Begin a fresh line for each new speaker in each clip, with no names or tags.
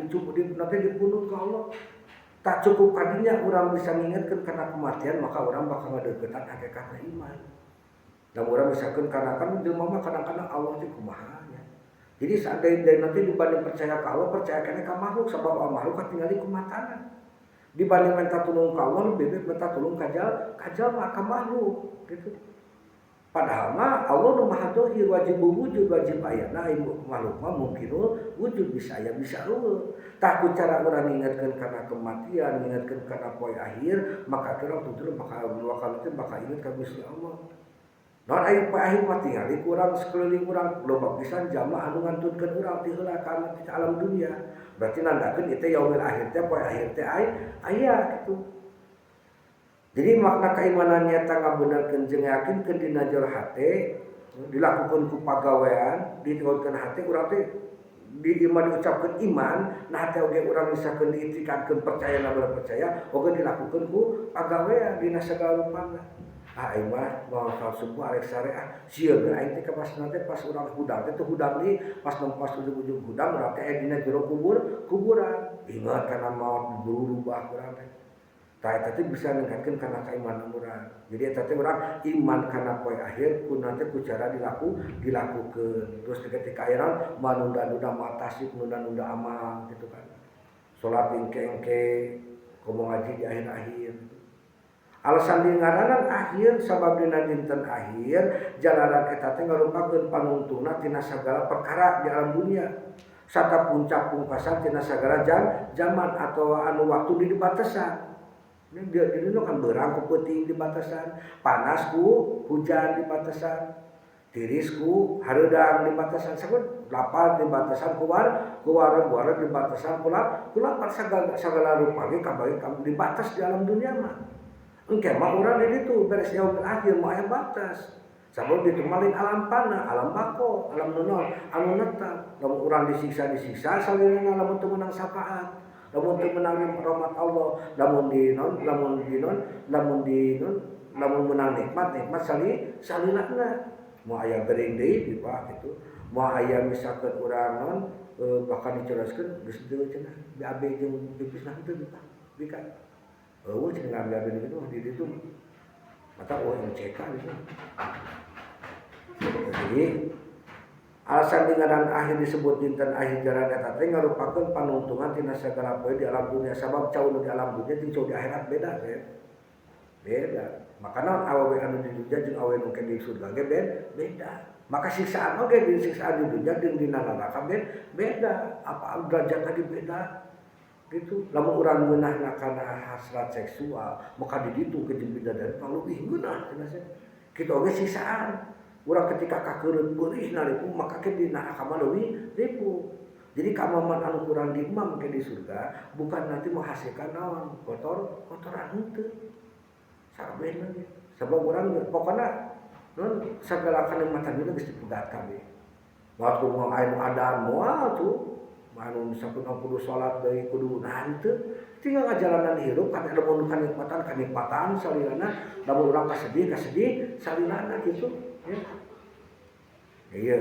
nanti dipunut ke Allah. Tak cukup kadinya orang bisa mengingatkan karena kematian, maka orang bakal ngadeuketan hakikat iman. Dan orang misalkan karena kan jelema mah kadang-kadang Allah teh kumaha nya. Jadi seandainya nanti dibanding percaya ke Allah, percaya kene ka makhluk sebab makhluk katingali kumatana. Dibanding minta tulung ke Allah, lebih baik minta tulung kajal mah ka makhluk gitu. Padahal mah Allah nu maha dohir, wajib wujud, wajib ayana, makhluk mah mungkin wujud bisa aya bisa heueuh. Takut cara orang ingatkan karena kematian, ingatkan karena poe akhir, maka orang tutur bakal ingat ka Gusti Allah. Naon aya poe akhir mah tingali kurang sekeliling urang loba pisan jamaah anu ngantunkeun urang ti heula ka alam dunia. Berarti nandakeun ieu yaumil akhir teh poe akhir teh aya gitu. Jadi makna keimanan nyata ngabenerkeun jeung yakinkeun dina jero hate dilakukeun ku pagawean ditiolkeun hate urang teh di iman diucapkeun iman nah hate oge urang misalkeun diitikadkeun percaya na percaya oge dilakukeun ku pagawean dina sagala rupana. Aing mah moal subuh arek sare sieun aing teh pas nanti pas urang hudang teh hudang di pas nempas ujung-ujung hudang urang teh aya dina jero kuburan. Ingat kana maot berubah urang teh. Eta teh bisa ningkatkeun kana keimanan urang. Jadi eta teh urang iman kana poe akhir ku nanti ku cara dilakukeun. Terus ketika ayeuna manunda-nunda matasib, nunda-nunda amal gitu kan. Salat engke-engke, komo ngaji di akhir-akhir. Alasan di ngaranan akhir sabab dina dinten akhir jalaran eta teh ngarupakeun panungtungna tina sagala perkara di alam dunia. Sarta puncak pungkasan tina sagala zaman atau anu waktu di batasan. Dia kan berang ku peuting di batasan, panas ku hujan di batasan, tiris ku hareudang di batasan, sakur lapar di batasan kuar di batasan pula segala rupa ge kabagi di batas di alam dunia mah. Engke mah urang di ditu beres yaumul akhir mah aya batas. Sabab ditu malin alam panah, alam bako, alam naon, anu netep. Lamun urang disiksa salirana lamun teu meunang syafaat. Lamun teu menang rahmat Allah, lamun menang nikmat salilana. Mau aya gering deui di Pak gitu. Mau aya misalkeun urang naon bakal diceraskeun geus teu cenah. Abi jeung pipisna teu di Pak. Bika. Eueuh cenah abi itu di ditu. Maka OMCK gitu. Jadi alasan dingaran akhir disebut dinten akhir jalan eta teh ngarupakeun panungtungan tina sagala poe di alam dunia sabab caun di alam dunia jeung caun di akhirat beda teh. Beda. Makana awewe anu di dunia jeung awewe nu di surga ge beda. Maka siksaan oge di siksaan di dunia jeung dina neraka beda. Apa derajat tadi beda. Gitu. Lamun urang ngeunahna kana hasrat seksual, maka di ditu kejeung bidadari paleuwih ngeunah cenah teh. Kitu oge siksaan. Urang ketika kakeureut beurih naripu maka ke dina akama leuwih ripu. Jadi kamaman anu kurang di imam ke di surga bukan nanti menghasilkan naon kotoran henteu. Sabena ge. Sabab urang pokona non sagala kanikmatan itu geus dipegat kami. Waktu mau anu adan moal tuh anu misalkan kudu salat deui kudu henteu tinggal ngajalanan hirup kana lamun kanikmatan salilana lamun urang kasedih salilana gitu. Ya. Iya.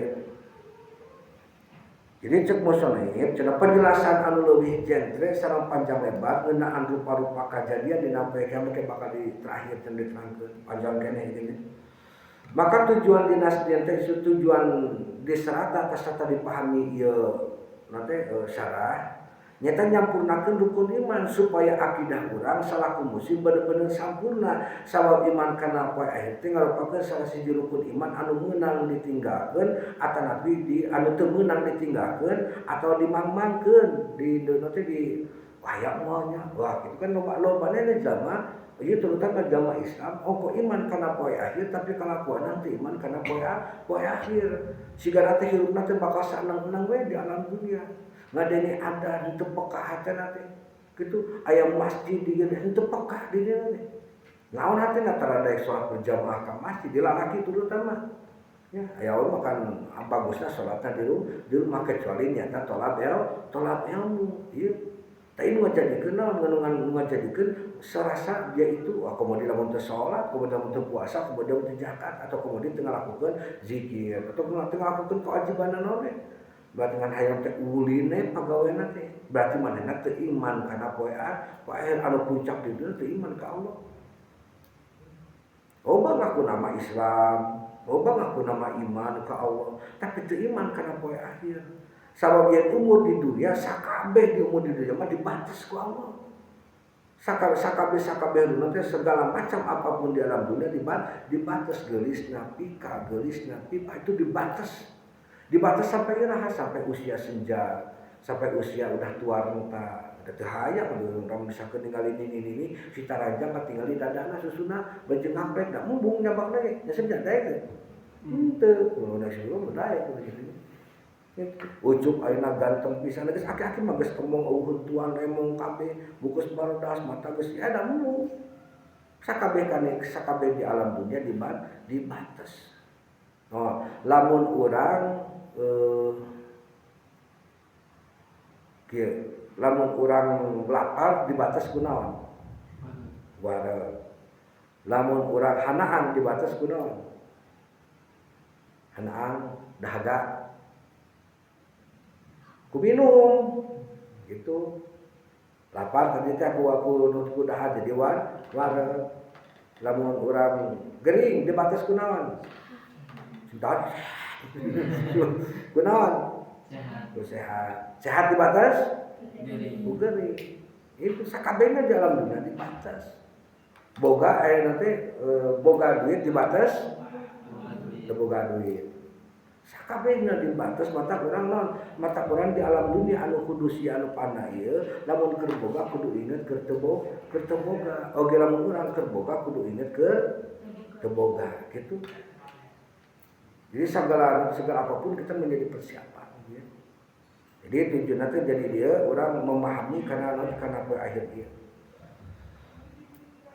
Jadi cek mosoneib cenah penjelasan anu leuwih jentre sareng panjang lebar ngeunaan rupa-rupa kajadian dina poe kiamat bakal di terakhir cenah diterangkeun panjang keneh gini. Maka tujuan dinas dieu teh tujuan diserata atas tata dipahami ieu nanti syarah nyata nyampurnakeun rukun iman supaya akidah urang salaku muslim bener-bener sampurna sabab iman kana poe akhir teh ngarupakeun salah siji rukun iman anu meunang ditinggalkeun atanapi di anu teu meunang ditinggalkeun atau dimangmangkeun di nanti di waya moalnya wah kitu kan loba-lobana jalma ieu terutama jalma Islam ongko iman kana poe akhir tapi kalakuan teh iman kana poe akhir sigana teh hirupna teh bakal sanang-senang we di alam dunia ngadenge ada henteu peka hatena teh kitu aya masjid di dieu henteu peka di dieu teh naon hatena taradaek salat berjamaah ka masjid dilalaki terutama ya aya we makan bagusna salatna di rumah kecuali nyata tolab ilmu ieu tah ieu ngajadikeun naon ngajadikeun serasa dia itu kemudian lamun teu salat kemudian lamun teu puasa kemudian teu zakat atau kemudian teu ngalakukeun zikir atau teu ngalakukeun kewajiban naon we berarti ngan hayang teh uline pagaweana teh berarti manehna teu iman kana poe anu puncak di dieu teu iman ka Allah. Loba ngaku nama Islam, loba ngaku nama iman ka Allah, tapi teu iman kana poe akhir. Sabab yen umur di dunia sakabeh di umur di dunia mah dibatas ku Allah. Sakabeh nanti segala macam apapun di alam dunia dibatas gelisna pika pipa itu dibatas sampai iraha sampai usia senja, sampai usia udah tua renta udah teu hayang orang bisa ketinggalin ini si taranjang katinggali dadana susuna bejeng ampek da mumbung nyabakna ge nya senja daek teh henteu udah suruh daek gitu. Ucup ayeuna ganteng pisan geus aki-aki mah geus kemong eueuh tuan emong kabeh bukus barodas mata geus ada mulu sakabeh di alam dunia dibatas. Oh, lamun urang lamun urang lapar dibatas kunaon? Wareg. Lamun urang hanaan dibatas kunaon? Hanaan dahaga. Ku minum gitu. Lapar tadi teh aku dahar jadi wareg. Lamun urang gering dibatas kunaon? Cinta. Kunaon? Sehat. Sehat dibatas? Gering. Itu sakabehna di alam dunia dibatas. Boga nanti boga duit dibatas? Teu boga duit. Sakabehna dibatas mata urang di alam dunia anu kudu si anu panah ieu lamun keur boga kudu inget keur teu boga. Oge lamun urang keur boga kudu inget keur teu boga gitu. Jadi segala apapun kita menjadi persiapan ya. Jadi tujuanna teh jadi dia orang memahami karena apa akhir dia.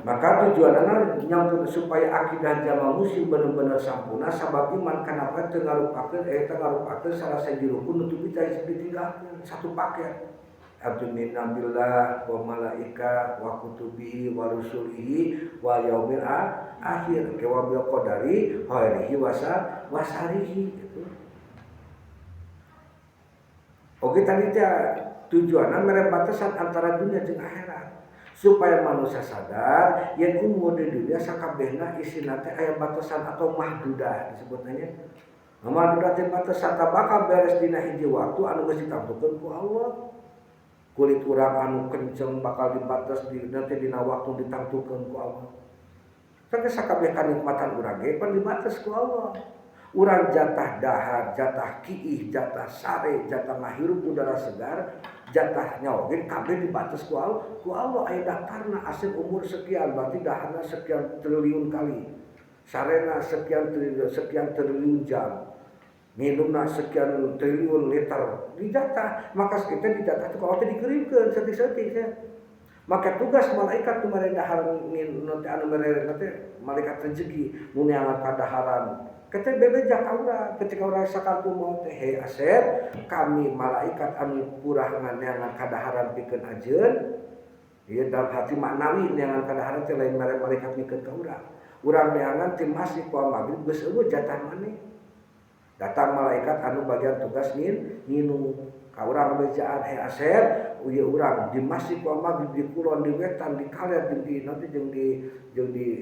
Maka tujuanna nyangkut supaya akidah jama muslim benar-benar sampurna sabab iman kenapa teu ngarupakeun salah siji rukun nutupi teh ditinggalkeun satu paket. Abdun nabillah wa malaika wa kutubihi wa rusulihi wa yaumil akhir wa bil qadari khairihi wa syarrihi gitu. Oke tadi teh tujuanna mere batasan antara dunia jeung akhirat. Supaya manusia sadar yang umur di dunia sakabehna isina teh aya batasan atau mahdudah disebutnya. Mahdudah teh batasan bakal beres dina hiji waktu anu geus ditampukeun ku Allah. Kulit urang anu kenceng bakal dibatas nanti dina waktu ditampukeun ku Allah. Tapi sakabeh kanikmatan urang ge pan dibatas ku Allah. Urang jatah dahar, jatah kiih, jatah sare, jatah mahirup udara segar, jatah nyawa kabeh dibatas ku Allah aya daftarna asal umur sekian berarti daharna sekian triliun kali. Sarena sekian triliun jam. Minumna sekian triliun liter dijatah, maka kita dijatah itu kalau dikirimkeun setik-setik ya. Maka tugas malaikat tu mere dahar anu mere malaikat rezeki mun yang kadaharan. Ketika bebeja kaura, ketika orang sakartu mau teh he Asep, kami malaikat anu purah nganyangan kadaharan pikeun ajeun. Ieu dalam hati maknawi nyangan kadaharan teh lain malaikat pikeun ka urang. Urang neangan ti masih poal magrib geus eueuh jatah maneh. Datang malaikat anu bagian tugas nginum. Ka urang bejaan he Asep, ieu urang di masjid poal magrib di kulon di wetan di kaler di nanti jeung di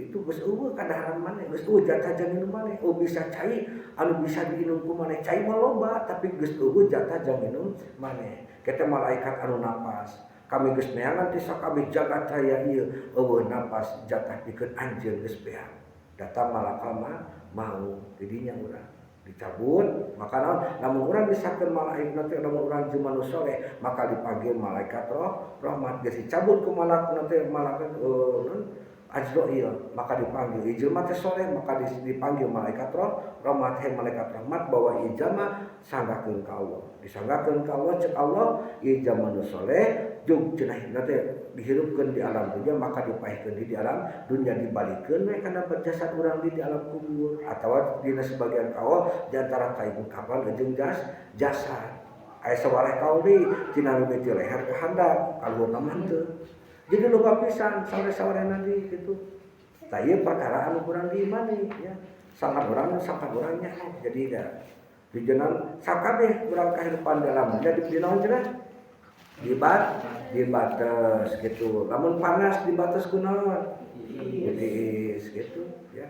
itu geus eueuh kadaharan maneh, geus eueuh jatah jeung minum maneh. Oh bisa cai anu bisa diinum ku maneh, cai mah loba tapi geus eueuh jatah jeung minum maneh. Kita malaikat anu napas. Kami geus neangan ti sakabeh jagat raya ieu eueuh napas jatah pikeun anjeun geus beak. Datang malakal mau didinya urang dicabut, maka namun orang disakeun malaikat teh lamun urang jeung manusia maka dipanggil malaikat rahmat geus dicabut ku malaikat Azrail maka dipanggil ijma teh sore maka dipanggil malaikat rahmat he malaikat rahmat bawa ijma sanggakeun ka Allah disanggakeun ka Allah cek Allah ijma nu soleh jeung cenah teh dihirupkeun di alam dunia maka dipaehkeun di alam dunia dibalikeun we kana jasad urang di alam kubur atawa dina sebagian kaul di antara kain kapal jeung jasad aya sawareh kaul deui tina mimiti leher ka handap kaluhurna manteu. Jadi lupa pisan saware-saware nanti gitu. Tah ieu perkara anu kurang diimani ya. Sangat orangnya jadi Pijenan sakabeh urang kahirupan dalam jadi dinaon cenah dibatas gitu. Lamun panas dibatas kunaon tiis gitu ya.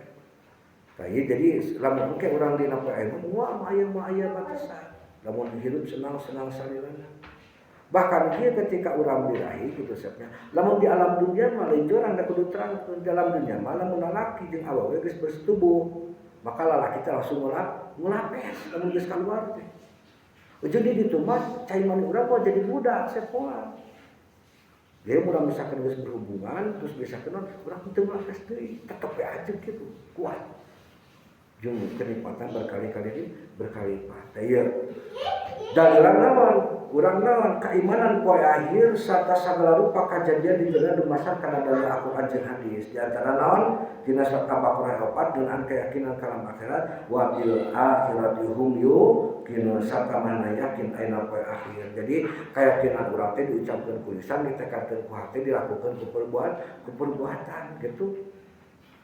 Jadi lamun engke urang dina poe aya moal aya batasan. Lamun hirup senang salilana. Bahkan dia ketika urang birahi gitu sebnya. Lamun di alam dunia mah lain jorang da kudu terang di dalam dunia mah lamun lalaki jeung awewe geus bersetubuh, maka lalaki teh langsung ngulapes lamun geus kaluar teh. Jadi ditu mah cai mani urang mah jadi budak sepoal. Dia urang misalkan geus berhubungan terus misalkan urang teu ngulapes deui, tetep we aja gitu, kuat. Jeung kenikmatan berkali lipat. Ieu dalilan naon? Urang naon keimanan poe akhir sarta sagala rupa kajadian di dunia dumasar kana dalil Al-Qur'an jeung hadis. Di antara naon? Dina surat Al-Baqarah 4 dengan keyakinan kalam akhirat wa bil akhirati hum yuqinun sarta mana yakin ayeuna poe akhir. Jadi keyakinan urang teh diucapkeun ku lisan, ditekadkeun ku hati, dilakukeun ku perbuatan gitu.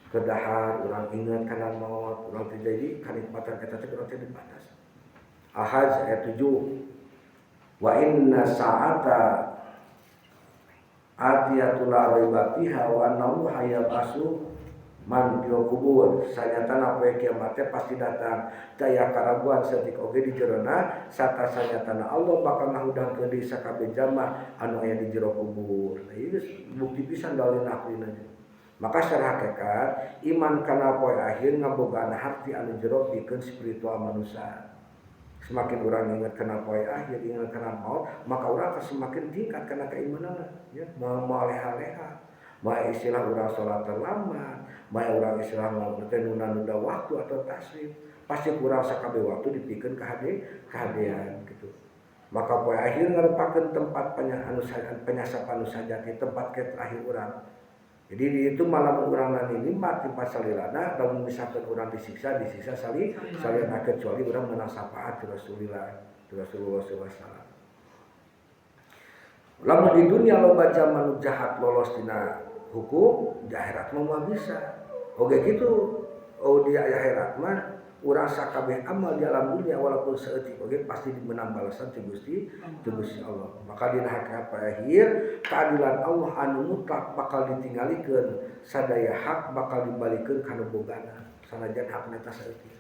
Kedahar urang ingat kana maut, urang teh jadi kanikmatan eta teh urang teh dibatas. Al-Hajj ayat 7. Wa inna sa'ata atiyatul raiba fiha wa annahu hayabasu man fil kubur. Sanyatana poe kiamat teh pasti datang. Daya karaguan saeutik oge di jerona sarta sanyatana Allah bakal ngahudangkeun di sakabeh jalma anu aya di jero kubur. Ieu bukti pisan dalil aklina. Maka secara hakikat iman kana poe akhir ngabogaan harti anu jero pikeun spiritual manusia. Semakin orang ingat kena poe akhir, ingat kena maut, maka orang akan semakin tingkat kena keimanan, ya, mau leha-leha, mau istilah orang sholat terlambat, mau orang istilah nunda waktu atau tasrif, pasti kurang sakabeh waktu dipikeun kehadian gitu. Maka poe akhir ngarupakeun tempat penyasapan anu sajati, tempat ke terakhir orang. Jadi itu malam urang nikmat tempat salilana, lamun misalkan urang disiksa salilana kecuali urang menang syafaat Rasulullah sallallahu. Lamun di dunia loba zaman jahat lolos dina hukum, di akhirat mah bisa. Oke gitu, di akhirat mah urang sakabeh amal di alam dunia walaupun seeutik oge pasti dimenang balasan ti Gusti Allah. Maka dina hakikat akhir keadilan Allah anu mutlak bakal ditinggalikeun, sadaya hak bakal dibalikeun kana bogana sanajan hakna ta saeutik.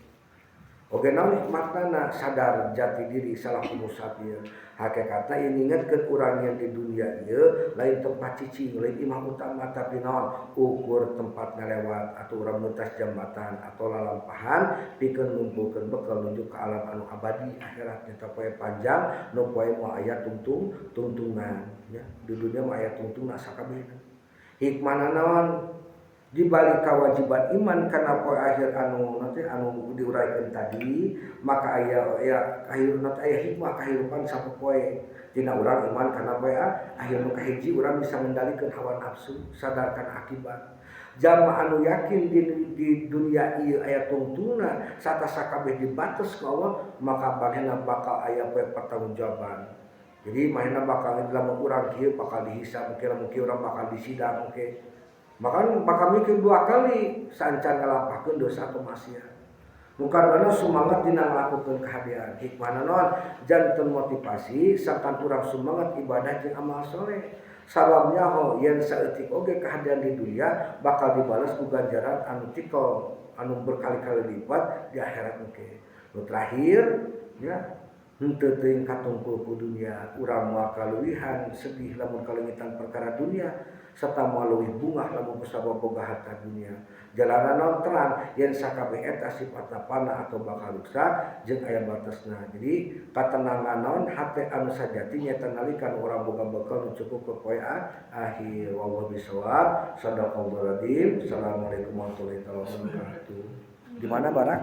Oge naon nikmatna sadar jati diri salaku musafir. Hakikatna ieu ngingetkeun urang yang di dunia ieu lain tempat cicing, lain imah utama tapi naon ukur tempat ngalewat atau urang mentas jambatan atau lalampahan pikeun ngumpulkeun bekal menuju ke alam anu abadi akhirat eta poe panjang nu poe moal aya tuntungan ya. Di dunia mah aya tungtungna sakabehna. Hikmahna naon? Di balik kewajiban iman kana poe akhir anu diuraykeun tadi, maka aya hikmah kahirupan sapoe. Dina urang iman kana poe akhir nu kahiji urang bisa mengendalikan hawa nafsu, sadarkan akibat. Jalma anu yakin di dunia ieu aya tungtungna sarta sakabeh dibates ku Allah, maka manehna bakal aya poe pertanggungjawaban. Jadi manehna bakal lamun urang kieu bakal dihisab, mungkin urang bakal disidang oke. Maka bakal mikir 2 kali sancan ngalampakeun dosa atau maksiat. Mukarana semangat dina ngalakukeun kahadian. Hikmahna naon? Janten motivasi sampan urang semangat ibadah jeung amal soleh. Sababnya yen saeutik oge kahadian di dunia bakal dibalas ku ganjaran anu tikol, anu berkali-kali lipat di akhirat oge. Nu terakhir ya henteu teuing katungkul ku dunia, urang moal kaluwihan sedih lamun kalengitan perkara dunia serta moal leuwih bungah lamun kusabab boga harta dunia. Jalanna naon terang yen sakabeh eta sifatna panah atau bakal rusak jeung aya batasna. Jadi katenangan naon hate anu sajati nyaeta nalika urang boga bekal nu cukup ke poe akhir. Wallahu bisawab. Shadaqallahu adzim. Assalamualaikum warahmatullahi wabarakatuh. Di mana Barak?